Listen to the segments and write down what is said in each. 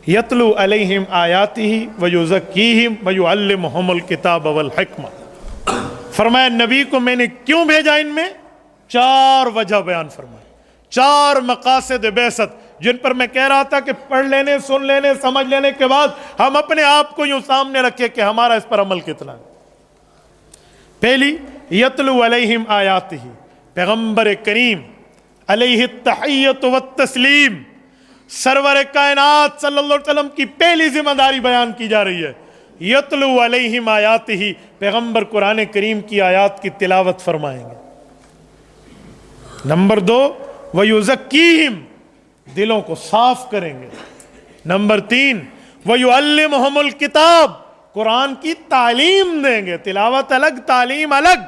یتلو علیہم آیاتہ ویزکیہم ویعلمہم الکتاب والحکمہ. فرمایا نبی کو میں نے کیوں بھیجا؟ ان میں 4 وجہ بیان فرمائی، 4 مقاصد بعثت جن پر میں کہہ رہا تھا کہ پڑھ لینے، سن لینے، سمجھ لینے کے بعد ہم اپنے آپ کو یوں سامنے رکھے کہ ہمارا اس پر عمل کتنا ہے. پہلی، یتلو علیہم آیاتہ، پیغمبر کریم علیہ التحیۃ والتسلیم، سرور کائنات صلی اللہ علیہ وسلم کی پہلی ذمہ داری بیان کی جا رہی ہے. یتلو علیہم آیاتہ، پیغمبر قرآن کریم کی آیات کی تلاوت فرمائیں گے. نمبر 2، ویزکیہم، دلوں کو صاف کریں گے. نمبر 3، ویعلمہم الکتاب، قرآن کی تعلیم دیں گے. تلاوت الگ، تعلیم الگ.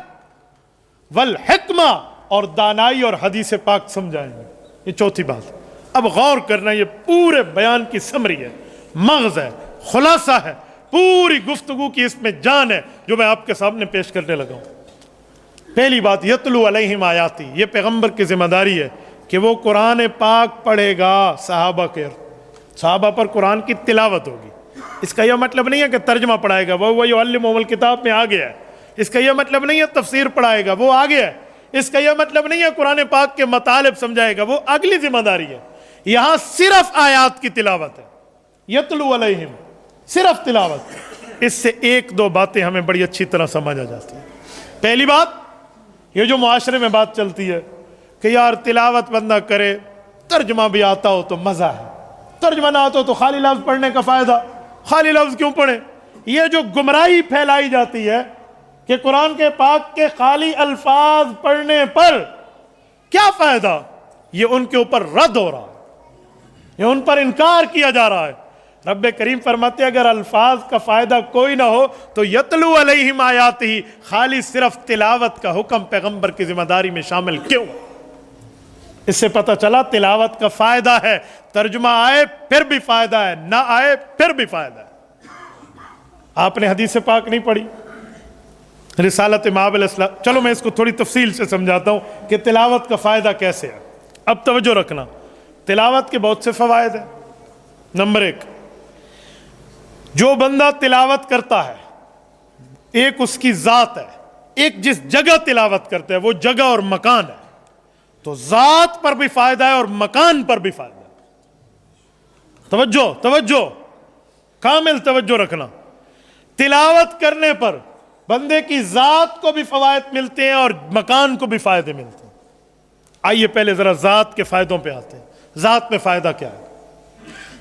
والحکمہ، اور دانائی اور حدیث پاک سمجھائیں گے. یہ چوتھی بات. اب غور کرنا، یہ پورے بیان کی سمری ہے، مغز ہے، خلاصہ ہے، پوری گفتگو کی اس میں جان ہے جو میں آپ کے سامنے پیش کرنے لگا ہوں. پہلی بات، یتلو علیہم آیاتی، یہ پیغمبر کی ذمہ داری ہے کہ وہ قرآن پاک پڑھے گا. صحابہ پر قرآن کی تلاوت ہوگی. اس کا یہ مطلب نہیں ہے کہ ترجمہ پڑھائے گا، وہ یعلمہم الکتاب میں آ گیا ہے. اس کا یہ مطلب نہیں ہے تفسیر پڑھائے گا، وہ آ گیا ہے. اس کا یہ مطلب نہیں ہے قرآن پاک کے مطالب سمجھائے گا، وہ اگلی ذمہ داری ہے. یہاں صرف آیات کی تلاوت ہے. یتلو علیہم، صرف تلاوت. اس سے 1-2 باتیں ہمیں بڑی اچھی طرح سمجھ آ جاتی ہیں. پہلی بات، یہ جو معاشرے میں بات چلتی ہے کہ یار تلاوت بندہ کرے، ترجمہ بھی آتا ہو تو مزہ ہے، ترجمہ نہ آتا ہو تو خالی لفظ پڑھنے کا فائدہ، خالی لفظ کیوں پڑھیں. یہ جو گمراہی پھیلائی جاتی ہے کہ قرآن کے پاک کے خالی الفاظ پڑھنے پر کیا فائدہ، یہ ان کے اوپر رد ہو رہا ہے، یہ ان پر انکار کیا جا رہا ہے. رب کریم فرماتے ہیں اگر الفاظ کا فائدہ کوئی نہ ہو تو یتلو علیہم آیاتہ، خالی صرف تلاوت کا حکم پیغمبر کی ذمہ داری میں شامل کیوں؟ اس سے پتہ چلا تلاوت کا فائدہ ہے، ترجمہ آئے پھر بھی فائدہ ہے، نہ آئے پھر بھی فائدہ ہے. آپ نے حدیث پاک نہیں پڑھی، رسالت مآب علیہ السلام. چلو میں اس کو تھوڑی تفصیل سے سمجھاتا ہوں کہ تلاوت کا فائدہ کیسے ہے. اب توجہ رکھنا، تلاوت کے بہت سے فوائد ہیں. نمبر 1، جو بندہ تلاوت کرتا ہے، ایک اس کی ذات ہے، ایک جس جگہ تلاوت کرتا ہے وہ جگہ اور مکان ہے، تو ذات پر بھی فائدہ ہے اور مکان پر بھی فائدہ ہے. توجہ، کامل توجہ رکھنا. تلاوت کرنے پر بندے کی ذات کو بھی فوائد ملتے ہیں اور مکان کو بھی فائدے ملتے ہیں. آئیے پہلے ذرا ذات کے فائدوں پہ آتے ہیں. ذات میں فائدہ کیا ہے؟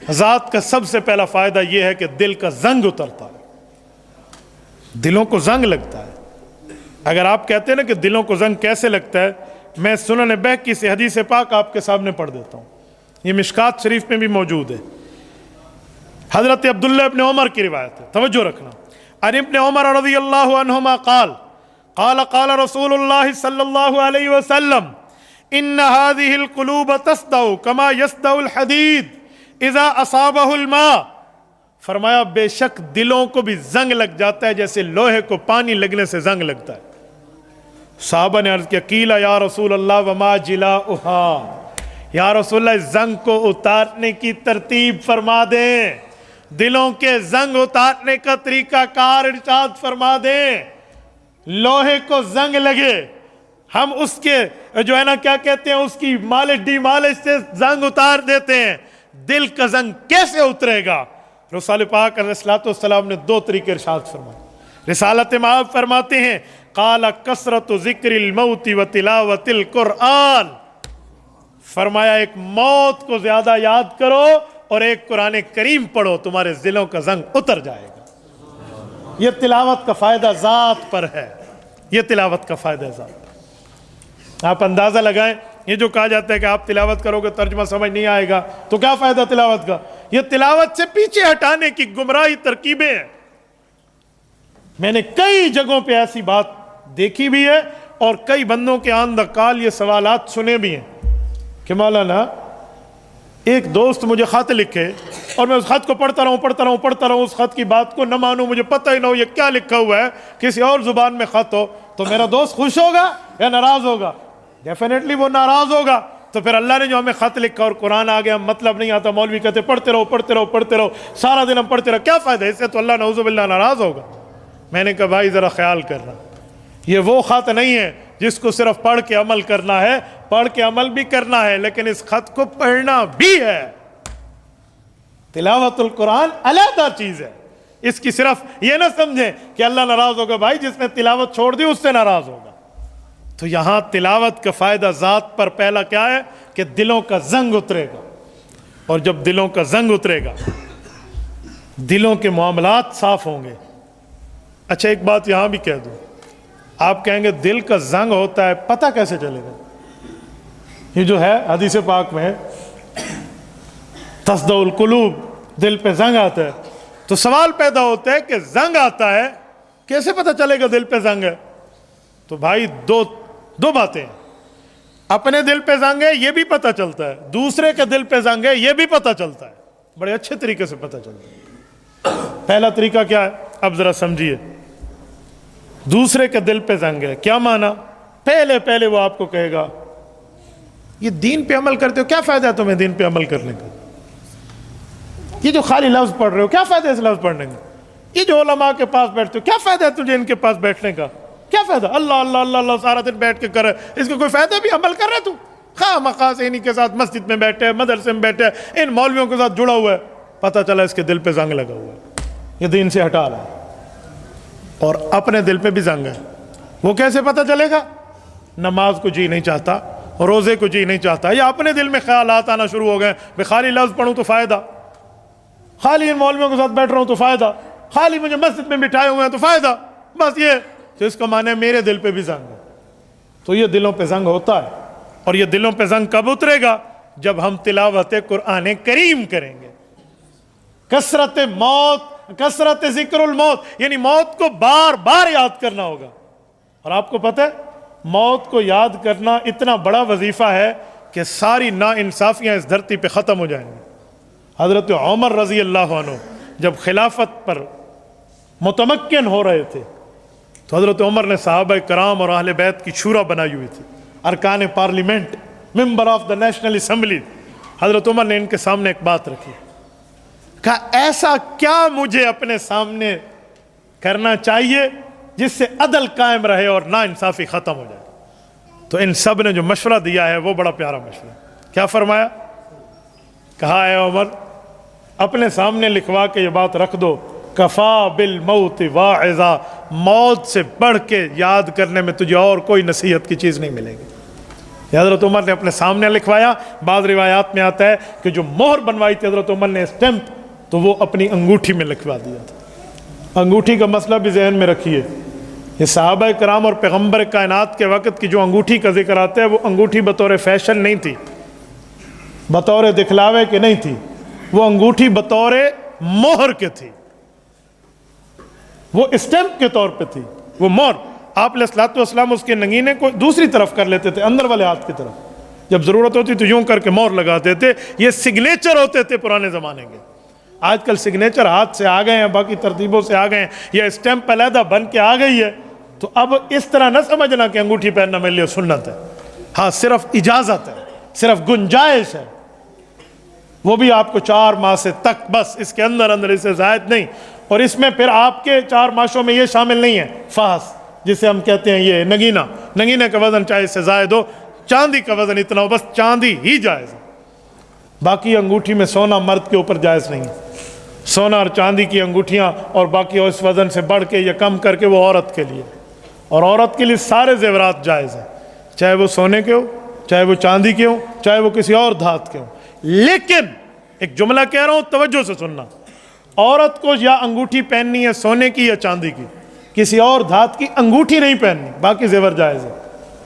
ذات کا سب سے پہلا فائدہ یہ ہے کہ دل کا زنگ اترتا ہے. دلوں کو زنگ لگتا ہے. اگر آپ کہتے ہیں نا کہ دلوں کو زنگ کیسے لگتا ہے، میں سنن بہقی سے حدیث پاک آپ کے سامنے پڑھ دیتا ہوں. یہ مشکات شریف میں بھی موجود ہے. حضرت عبداللہ ابن عمر کی روایت ہے، توجہ رکھنا. عن ابن عمر رضی اللہ عنہما قال رسول اللہ صلی اللہ علیہ وسلم ان هذه القلوب تصدع كما يصدع الحديد اذا اصابه الماء. فرمایا بے شک دلوں کو بھی زنگ لگ جاتا ہے جیسے لوہے کو پانی لگنے سے زنگ لگتا ہے. صحابہ نے عرض کیا قیل یا رسول اللہ وما جلاؤها، یا رسول اللہ اس زنگ کو اتارنے کی ترتیب فرما دیں، دلوں کے زنگ اتارنے کا طریقہ کار ارشاد فرما دیں. لوہے کو زنگ لگے، ہم اس کے جو ہے نا کیا کہتے ہیں، اس کی مالش ڈی مالش سے زنگ اتار دیتے ہیں. دل کا زنگ کیسے اترے گا؟ رسول پاک علیہ السلام نے 2 طریقے ارشاد فرمائے. رسالت مآب فرماتے ہیں قال کثرت ذکر الموت و تلاوت القرآن. فرمایا ایک موت کو زیادہ یاد کرو اور ایک قرآن کریم پڑھو، تمہارے دلوں کا زنگ اتر جائے گا. یہ تلاوت کا فائدہ ذات پر ہے. یہ تلاوت کا فائدہ ذات پر. آپ اندازہ لگائیں، یہ جو کہا جاتا ہے کہ آپ تلاوت کرو گے ترجمہ سمجھ نہیں آئے گا، تو کیا فائدہ تلاوت کا؟ یہ تلاوت سے پیچھے ہٹانے کی گمراہی ترکیبیں ہیں. میں نے کئی جگہوں پہ ایسی بات دیکھی بھی ہے اور کئی بندوں کے آن دا کال یہ سوالات سنے بھی ہیں کہ مولانا ایک دوست مجھے خط لکھے اور میں اس خط کو پڑھتا رہوں، اس خط کی بات کو نہ مانوں، مجھے پتہ ہی نہ ہو یہ کیا لکھا ہوا ہے، کسی اور زبان میں خط ہو، تو میرا دوست خوش ہوگا یا ناراض ہوگا؟ ڈیفینیٹلی وہ ناراض ہوگا. تو پھر اللہ نے جو ہمیں خط لکھا اور قرآن آ گیا، مطلب نہیں آتا، مولوی کہتے پڑھتے رہو پڑھتے رہو پڑھتے رہو، سارا دن ہم پڑھتے رہو، کیا فائدہ؟ اس سے تو اللہ نعوذ باللہ ناراض ہوگا۔ میں نے کہا بھائی ذرا خیال کرنا، یہ وہ خط نہیں ہے جس کو صرف پڑھ کے عمل کرنا ہے، پڑھ کے عمل بھی کرنا ہے، لیکن اس خط کو پڑھنا بھی ہے۔ تلاوت القرآن علیحدہ چیز ہے، اس کی صرف یہ نہ سمجھیں کہ اللہ ناراض ہوگا، بھائی جس نے تلاوت چھوڑ دی اس سے ناراض ہوگا۔ تو یہاں تلاوت کا فائدہ ذات پر پہلا کیا ہے کہ دلوں کا زنگ اترے گا، اور جب دلوں کا زنگ اترے گا دلوں کے معاملات صاف ہوں گے۔ اچھا ایک بات یہاں بھی کہہ دوں، آپ کہیں گے دل کا زنگ ہوتا ہے، پتہ کیسے چلے گا؟ یہ جو ہے حدیث پاک میں تصدع القلوب، دل پہ زنگ آتا ہے، تو سوال پیدا ہوتا ہے کہ زنگ آتا ہے کیسے پتہ چلے گا دل پہ زنگ ہے؟ تو بھائی دو باتیں ہیں، اپنے دل پہ زنگ ہے یہ بھی پتہ چلتا ہے، دوسرے کے دل پہ زنگ ہے یہ بھی پتہ چلتا ہے، بڑے اچھے طریقے سے پتہ چلتا ہے۔ پہلا طریقہ کیا ہے؟ اب ذرا سمجھیے، دوسرے کے دل پہ زنگ ہے، کیا معنی؟ پہلے وہ آپ کو کہے گا یہ دین پہ عمل کرتے ہو، کیا فائدہ ہے تمہیں دین پہ عمل کرنے کا؟ یہ جو خالی لفظ پڑھ رہے ہو کیا فائدہ ہے اس لفظ پڑھنے کا؟ یہ جو علماء کے پاس بیٹھتے ہو کیا فائدہ ہے تجھے ان کے پاس بیٹھنے کا؟ کیا فائدہ؟ اللہ اللہ اللہ اللہ سارا دن بیٹھ کے کر، اس کا کوئی فائدہ بھی؟ عمل کر رہا ہے تو خواہ مخواہ سے انہی کے ساتھ مسجد میں بیٹھے ہے، مدرسے میں بیٹھے ہے، ان مولویوں کے ساتھ جڑا ہوا ہے، پتہ چلا اس کے دل پہ زنگ لگا ہوا ہے، یہ دین سے ہٹا رہا ہے، اور اپنے دل پہ بھی زنگ ہے۔ وہ کیسے پتہ چلے گا؟ نماز کو جی نہیں چاہتا، روزے کو جی نہیں چاہتا، یا اپنے دل میں خیالات آنا شروع ہو گئے، میں خالی لفظ پڑھوں تو فائدہ، خالی ان مولویوں کے ساتھ بیٹھ رہا ہوں تو فائدہ، خالی مجھے مسجد میں بٹھائے ہوئے ہیں تو فائدہ، بس یہ تو اس کا معنی ہے میرے دل پہ بھی زنگ ہے۔ تو یہ دلوں پہ زنگ ہوتا ہے، اور یہ دلوں پہ زنگ کب اترے گا؟ جب ہم تلاوت قرآن کریم کریں گے، کثرت ذکر الموت، یعنی موت کو بار بار یاد کرنا ہوگا۔ اور آپ کو پتہ ہے موت کو یاد کرنا اتنا بڑا وظیفہ ہے کہ ساری ناانصافیاں اس دھرتی پہ ختم ہو جائیں گی۔ حضرت عمر رضی اللہ عنہ جب خلافت پر متمکن ہو رہے تھے تو حضرت عمر نے صحابہ کرام اور اہل بیت کی شورا بنائی ہوئی تھی، ارکان parliament, member of the national assembly. حضرت عمر نے ان کے سامنے ایک بات رکھی، کہا ایسا کیا مجھے اپنے سامنے کرنا چاہیے جس سے عدل قائم رہے اور ناانصافی ختم ہو جائے؟ تو ان سب نے جو مشورہ دیا ہے وہ بڑا پیارا مشورہ۔ کیا فرمایا؟ کہا اے عمر اپنے سامنے لکھوا کے یہ بات رکھ دو، کفا بالموت واعظا، موت سے بڑھ کے یاد کرنے میں تجھے اور کوئی نصیحت کی چیز نہیں ملے گی۔ یہ حضرت عمر نے اپنے سامنے لکھوایا۔ بعض روایات میں آتا ہے کہ جو مہر بنوائی تھی حضرت عمر نے اسٹیمپ، تو وہ اپنی انگوٹھی میں لکھوا دیا تھا۔ انگوٹھی کا مسئلہ بھی ذہن میں رکھیے، یہ صحابہ کرام اور پیغمبر کائنات کے وقت کی جو انگوٹھی کا ذکر آتا ہے، وہ انگوٹھی بطور فیشن نہیں تھی، بطور دکھلاوے کے نہیں تھی، وہ انگوٹھی بطور مہر کے تھی، وہ اسٹیمپ کے طور پہ تھی، وہ مہر۔ آپ علیہ الصلوۃ والسلام اس کے نگینے کو دوسری طرف کر لیتے تھے، اندر والے ہاتھ کی طرف، جب ضرورت ہوتی تو یوں کر کے مہر لگاتے تھے۔ یہ سگنیچر ہوتے تھے پرانے زمانے کے۔ آج کل سگنیچر ہاتھ سے آ گئے ہیں، باقی ترتیبوں سے آ گئے ہیں، یا اسٹیمپ علیحدہ بن کے آ گئی ہے، تو اب اس طرح نہ سمجھنا کہ انگوٹھی پہننا میرے لیے سنت ہے۔ ہاں صرف اجازت ہے، صرف گنجائش ہے، وہ بھی آپ کو 4 ماہ سے تک، بس اس کے اندر اس سے زائد نہیں۔ اور اس میں پھر آپ کے 4 ماشوں میں یہ شامل نہیں ہے فحص، جسے ہم کہتے ہیں یہ نگینہ کا وزن چاہے اس سے زائد ہو، چاندی کا وزن اتنا ہو، بس چاندی ہی جائز ہے۔ باقی انگوٹھی میں سونا مرد کے اوپر جائز نہیں ہے، سونا اور چاندی کی انگوٹھیاں اور باقی اس وزن سے بڑھ کے یا کم کر کے وہ عورت کے لیے، اور عورت کے لیے سارے زیورات جائز ہیں، چاہے وہ سونے کے ہو، چاہے وہ چاندی کے ہو، چاہے وہ کسی اور دھات کے ہو۔ لیکن ایک جملہ کہہ رہا ہوں، توجہ سے سننا، عورت کو یا انگوٹھی پہننی ہے سونے کی یا چاندی کی، کسی اور دھات کی انگوٹھی نہیں پہننی، باقی زیور جائز ہے۔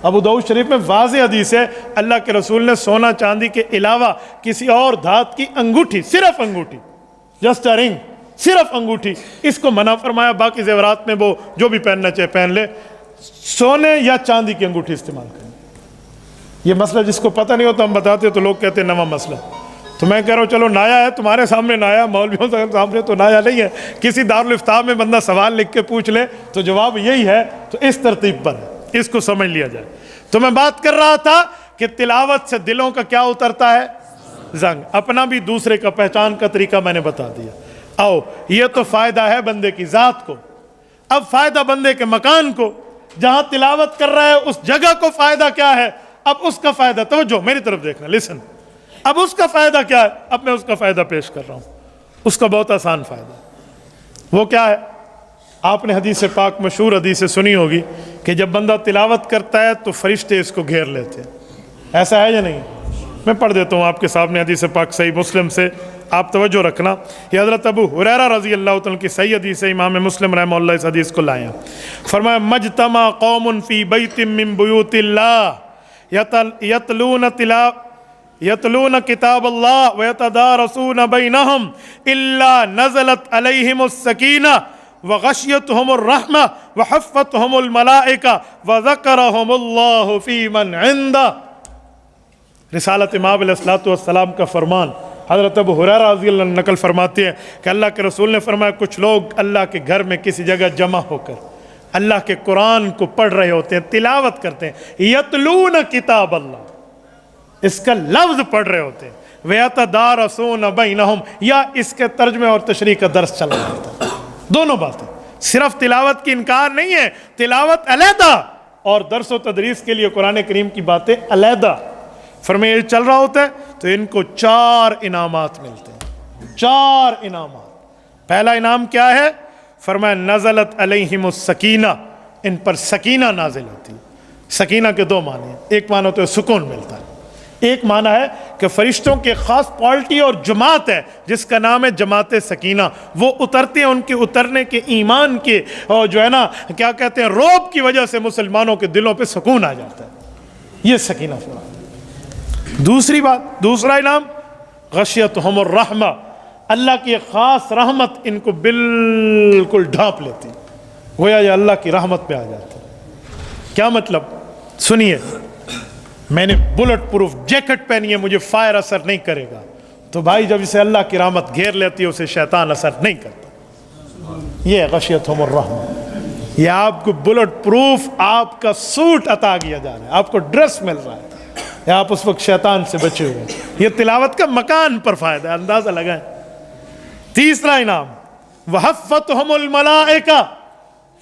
ابو داؤد شریف میں واضح حدیث ہے، اللہ کے رسول نے سونا چاندی کے علاوہ کسی اور دھات کی انگوٹھی، صرف انگوٹھی، جسٹ اے رنگ، صرف انگوٹھی، اس کو منع فرمایا۔ باقی زیورات میں وہ جو بھی پہننا چاہے پہن لے، سونے یا چاندی کی انگوٹھی استعمال کریں۔ یہ مسئلہ جس کو پتہ نہیں ہوتا ہم بتاتے تو لوگ کہتے ہیں نواں مسئلہ، تو میں کہہ رہا ہوں چلو نایا ہے، تمہارے سامنے نایا، مولویوں کے سامنے تو نایا نہیں ہے، کسی دارالافتاء میں بندہ سوال لکھ کے پوچھ لے تو جواب یہی ہے، تو اس ترتیب پر ہے، اس کو سمجھ لیا جائے۔ تو میں بات کر رہا تھا کہ تلاوت سے دلوں کا کیا اترتا ہے؟ زنگ. اپنا بھی دوسرے کا پہچان کا طریقہ میں نے بتا دیا. آؤ یہ تو فائدہ ہے بندے کی ذات کو. اب فائدہ بندے کے مکان کو. جہاں تلاوت کر رہا ہے اس جگہ کو فائدہ کیا ہے؟ اب اس کا فائدہ, توجہ میری طرف دیکھنا, لسن. اب اس کا فائدہ کیا ہے؟ اب میں اس کا فائدہ پیش کر رہا ہوں. اس کا بہت آسان فائدہ. وہ کیا ہے؟ آپ نے حدیث پاک مشہور حدیث سنی ہوگی کہ جب بندہ تلاوت کرتا ہے تو فرشتے اس کو گھیر لیتے ہیں. ایسا ہے یا نہیں؟ میں پڑھ دیتا ہوں آپ کے سامنے حدیث پاک صحیح مسلم سے, آپ توجہ رکھنا. یہ حضرت ابو ہریرہ رضی اللہ تعالیٰ کی صحیح حدیث ہے, امام مسلم رحمہ اللہ اس حدیث کو لائے. فرمایا مجتمع قوم فی بیت من بیوت اللہ یتلون کتاب اللہ ویتدارسون بینہم الا نزلت علیہم السکینہ وغشیتہم الرحمہ وحفتہم الملائکہ وذکرہم اللہ فی من عندہ. رسالت امام علیہ الصلوۃ والسلام کا فرمان حضرت ابو ہریرہ رضی اللہ عنہ نقل فرماتے ہیں کہ اللہ کے رسول نے فرمایا کچھ لوگ اللہ کے گھر میں کسی جگہ جمع ہو کر اللہ کے قرآن کو پڑھ رہے ہوتے ہیں, تلاوت کرتے ہیں. یتلون کتاب اللہ, اس کا لفظ پڑھ رہے ہوتے ہیں. وَيَتَدَارَسُونَ بَيْنَهُمْ, یا اس کے ترجمے اور تشریح کا درس چل رہا ہوتا ہے. دونوں باتیں, صرف تلاوت کی انکار نہیں ہے, تلاوت علیحدہ اور درس و تدریس کے لیے قرآن کریم کی باتیں علیحدہ. فرمایا چل رہا ہوتا ہے تو ان کو 4 انعامات ملتے ہیں. 4 انعامات. پہلا انعام کیا ہے؟ فرمایا نزلت علیہم السکینہ, ان پر سکینہ نازل ہوتی ہے. سکینہ کے 2 معنی ہیں. ایک معنی تو سکون ملتا ہے, ایک معنی ہے کہ فرشتوں کے خاص پارٹی اور جماعت ہے جس کا نام ہے جماعت سکینہ. وہ اترتے ہیں, ان کے اترنے کے ایمان کے اور جو ہے نا کیا کہتے ہیں رعب کی وجہ سے مسلمانوں کے دلوں پہ سکون آ جاتا ہے. یہ سکینہ فرمایا. دوسری بات, دوسرا انعام غشیتہم الرحمہ, اللہ کی ایک خاص رحمت ان کو بالکل ڈھانپ لیتی, گویا یہ اللہ کی رحمت پہ آ جاتا ہے. کیا مطلب؟ سنیے, میں نے بلٹ پروف جیکٹ پہنی ہے, مجھے فائر اثر نہیں کرے گا, تو بھائی جب اسے اللہ کی رحمت گھیر لیتی ہے اسے شیطان اثر نہیں کرتا. یہ غشیتہم الرحمہ, یہ آپ کو بلٹ پروف آپ کا سوٹ عطا کیا جا رہا ہے, آپ کو ڈریس مل رہا ہے, یا آپ اس وقت شیطان سے بچے ہوئے. یہ تلاوت کا مکان پر فائدہ ہے, اندازہ لگائیں. تیسرا انعام وحفتہم الملائکہ,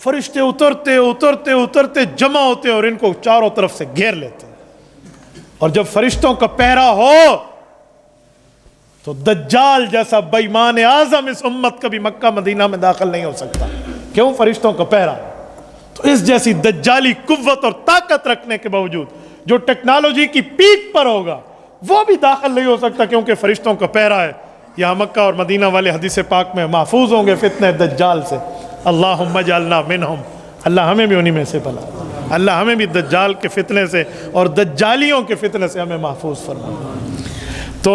فرشتے اترتے اترتے اترتے جمع ہوتے اور ان کو چاروں طرف سے گھیر لیتے. اور جب فرشتوں کا پہرا ہو تو دجال جیسا بے ایمان اعظم اس امت کبھی مکہ مدینہ میں داخل نہیں ہو سکتا. کیوں؟ فرشتوں کا پہرا. تو اس جیسی دجالی قوت اور طاقت رکھنے کے باوجود جو ٹیکنالوجی کی پیک پر ہوگا وہ بھی داخل نہیں ہو سکتا, کیونکہ فرشتوں کا پہرا ہے. یہاں مکہ اور مدینہ والے حدیث پاک میں محفوظ ہوں گے فتنہ دجال سے. اللہم اجعلنا منہم, اللہ ہمیں بھی انہی میں سے بنا, اللہ ہمیں بھی دجال کے فتنے سے اور دجالیوں کے فتنے سے ہمیں محفوظ فرما. تو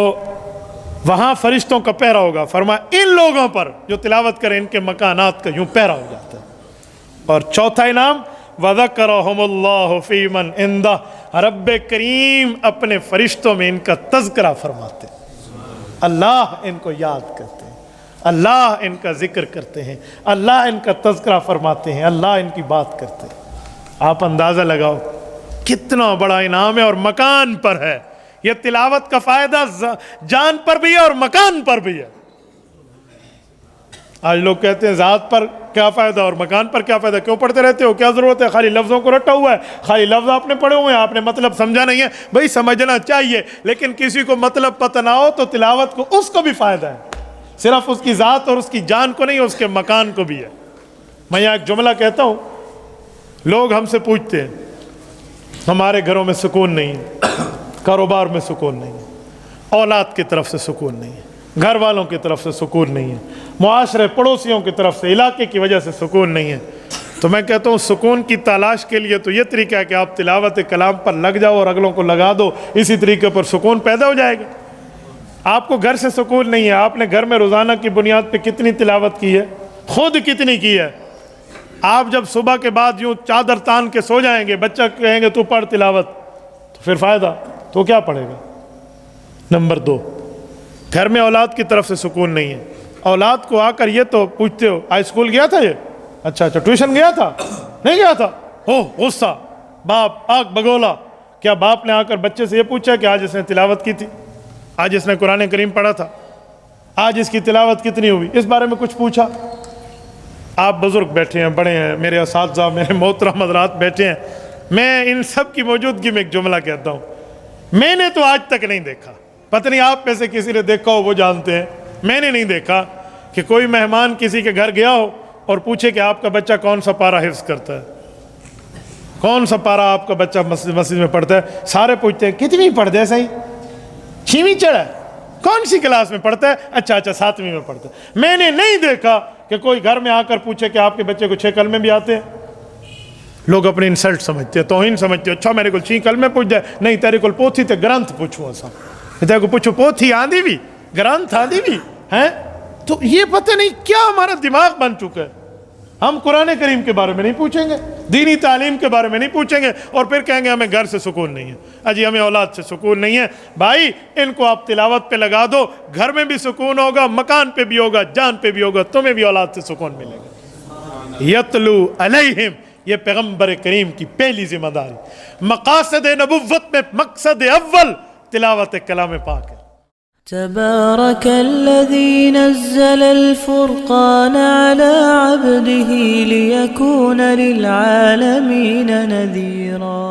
وہاں فرشتوں کا پہرا ہوگا. فرمایا ان لوگوں پر جو تلاوت کریں ان کے مکانات کا یوں پہرا ہو جاتا ہے. اور چوتھا انعام وَذَكَرَهُمُ اللَّهُ فِي مَنْ عِنْدَهُ, رب کریم اپنے فرشتوں میں ان کا تذکرہ فرماتے ہیں. اللہ ان کو یاد کرتے ہیں, اللہ ان کا ذکر کرتے ہیں, اللہ ان کا تذکرہ فرماتے ہیں, اللہ ان کی بات کرتے ہیں. آپ اندازہ لگاؤ کتنا بڑا انعام ہے اور مکان پر ہے. یہ تلاوت کا فائدہ جان پر بھی ہے اور مکان پر بھی ہے. آج لوگ کہتے ہیں ذات پر کیا فائدہ اور مکان پر کیا فائدہ, کیوں پڑھتے رہتے ہو, کیا ضرورت ہے, خالی لفظوں کو رٹا ہوا ہے, خالی لفظ آپ نے پڑھے ہوئے ہیں, آپ نے مطلب سمجھا نہیں ہے. بھئی سمجھنا چاہیے, لیکن کسی کو مطلب پتہ نہ ہو تو تلاوت کو اس کو بھی فائدہ ہے, صرف اس کی ذات اور اس کی جان کو نہیں, اس کے مکان کو بھی ہے. میں یہاں ایک جملہ کہتا ہوں, لوگ ہم سے پوچھتے ہیں ہمارے گھروں میں سکون نہیں ہے, کاروبار میں سکون نہیں ہے, اولاد کی طرف سے سکون نہیں ہے, گھر والوں کی طرف سے سکون نہیں ہے, معاشرے پڑوسیوں کی طرف سے علاقے کی وجہ سے سکون نہیں ہے. تو میں کہتا ہوں سکون کی تلاش کے لیے تو یہ طریقہ ہے کہ آپ تلاوت کلام پر لگ جاؤ اور اگلوں کو لگا دو, اسی طریقے پر سکون پیدا ہو جائے گا. آپ کو گھر سے سکون نہیں ہے, آپ نے گھر میں روزانہ کی بنیاد پہ کتنی تلاوت کی ہے, خود کتنی کی ہے. آپ جب صبح کے بعد یوں چادر تان کے سو جائیں گے, بچہ کہیں گے تو پڑھ تلاوت, تو پھر فائدہ, تو کیا پڑھے گا. نمبر 2, گھر میں اولاد کی طرف سے سکون نہیں ہے. اولاد کو آ کر یہ تو پوچھتے ہو آج اسکول گیا تھا, یہ اچھا ٹیوشن گیا تھا, نہیں گیا تھا, غصہ, باپ آگ بگولا, کیا باپ نے آ کر بچے سے یہ پوچھا کہ آج اس نے تلاوت کی تھی، آج اس نے قرآن کریم پڑھا تھا، آج اس کی تلاوت کتنی ہوئی، اس بارے میں کچھ پوچھا؟ آپ بزرگ بیٹھے ہیں، بڑے ہیں، میرے اساتذہ، میرے محترم حضرات بیٹھے ہیں، میں ان سب کی موجودگی میں ایک جملہ کہتا ہوں، میں نے تو آج تک نہیں دیکھا، پتہ نہیں آپ میں سے کسی نے دیکھا ہو، وہ جانتے ہیں، میں نے نہیں دیکھا کہ کوئی مہمان کسی کے گھر گیا ہو اور پوچھے کہ آپ کا بچہ کون سا پارہ حفظ کرتا ہے، کون سا پارہ آپ کا بچہ مسجد میں پڑھتا ہے، سارے پوچھتے ہیں کتنی پڑھتے ہیں صحیح، 6ویں چڑھا ہے، کون سی کلاس میں پڑھتا ہے، اچھا 7ویں میں پڑھتا ہے۔ میں نے نہیں دیکھا کہ کوئی گھر میں آ کر پوچھے کہ آپ کے بچے کو 6 کلمے بھی آتے ہیں۔ لوگ اپنی انسلٹ سمجھتے ہیں، توہین سمجھتے ہیں، اچھا میرے کو 6 کلمے پوچھ جائے، نہیں تیرے کو پوتھی تے گرنتھ پوچھو، ایسا تیرے کو پوچھو پوتھی آندھی بھی، گرنتھ آندھی بھی ہیں، تو یہ پتہ نہیں کیا ہمارا دماغ بن چکا ہے۔ ہم قرآن کریم کے بارے میں نہیں پوچھیں گے، دینی تعلیم کے بارے میں نہیں پوچھیں گے، اور پھر کہیں گے ہمیں گھر سے سکون نہیں ہے، اجی ہمیں اولاد سے سکون نہیں ہے۔ بھائی ان کو آپ تلاوت پہ لگا دو، گھر میں بھی سکون ہوگا، مکان پہ بھی ہوگا، جان پہ بھی ہوگا، تمہیں بھی اولاد سے سکون ملے گا۔ یتلو علیہم، یہ پیغمبر کریم کی پہلی ذمہ داری، مقاصد نبوت میں مقصد اول تلاوت کلام پاک ہے۔ تبارك الذي نزل الفرقان على عبده ليكون للعالمين نذيرا